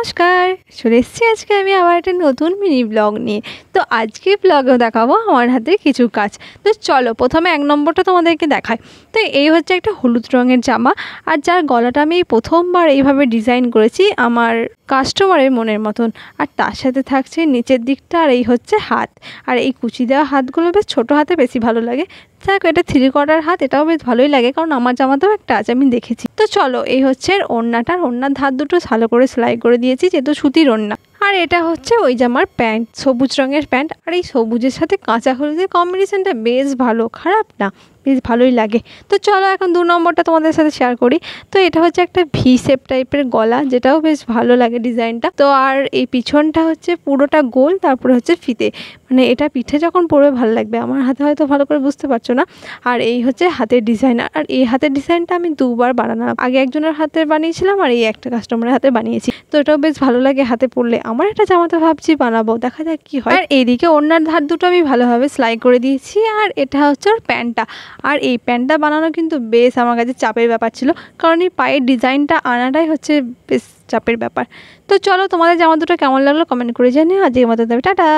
নমস্কার, চলে এসেছি আজকে আমি আবার একটা নতুন মিনি ব্লগ নিয়ে। তো আজকে ব্লগেও দেখাবো আমার হাতে কিছু কাজ। তো চলো প্রথমে 1 নম্বরটা তোমাদেরকে দেখাই। তো এই হচ্ছে একটা হলুদ রঙের জামা, আর যার গলাটা আমি প্রথমবার এইভাবে ডিজাইন করেছি আমার কাস্টমারের মনের মতন। আর তার সাথে থাকছে নিচের দিকটা, আর এই হচ্ছে হাত। আর এই কুচি দেওয়া হাতগুলো বেশ ছোটো হাতে বেশি ভালো লাগে। দেখো এটা 3/4 হাত, এটাও বেশ ভালোই লাগে, কারণ আমার জামাতেও একটা আছে, আমি দেখেছি। তো চলো এই হচ্ছে ওড়নাটার ধার দুটো ভালো করে সেলাই করে দিয়েছি, যেহেতু সুতির ওড়না। আর এটা হচ্ছে ওই জামার প্যান্ট, সবুজ রঙের প্যান্ট। আর এই সবুজের সাথে কাঁচা হলুদের কম্বিনেশনটা বেশ ভালো, খারাপ না, বেশ ভালোই লাগে। তো চলো এখন 2 নম্বরটা তোমাদের সাথে শেয়ার করি। তো এটা হচ্ছে একটা ভি শেপ টাইপের গলা, যেটাও বেশ ভালো লাগে ডিজাইনটা। তো আর এই পিছনটা হচ্ছে পুরোটা গোল, তারপরে হচ্ছে ফিতে, মানে এটা পিঠে যখন পরবে ভালো লাগবে। আমার হাতে হয়তো ভালো করে বুঝতে পারছো না। আর এই হচ্ছে হাতের ডিজাইন। আর এই হাতের ডিজাইনটা আমি 2বার বানালাম, আগে একজনের হাতে বানিয়েছিলাম আর এই একটা কাস্টমারের হাতে বানিয়েছি। তো এটাও বেশ ভালো লাগে হাতে পরলে। আমার একটা জামাতে ভাবছি বানাবো, দেখা যাক কি হয়। আর এইদিকে ওড়নার ধার দুটো আমি ভালোভাবে সেলাই করে দিয়েছি। আর এটা হচ্ছে ওর প্যান্টটা। আর এই প্যান্টটা বানানো কিন্তু বেশ আমার কাছে চাপের ব্যাপার ছিল, কারণ এই পায়ের ডিজাইনটা আনাটাই হচ্ছে বেশ চাপের ব্যাপার। তো চলো তোমাদের জামা দুটো কেমন লাগলো কমেন্ট করে জানিও। আজকের মতো তবে টাটা।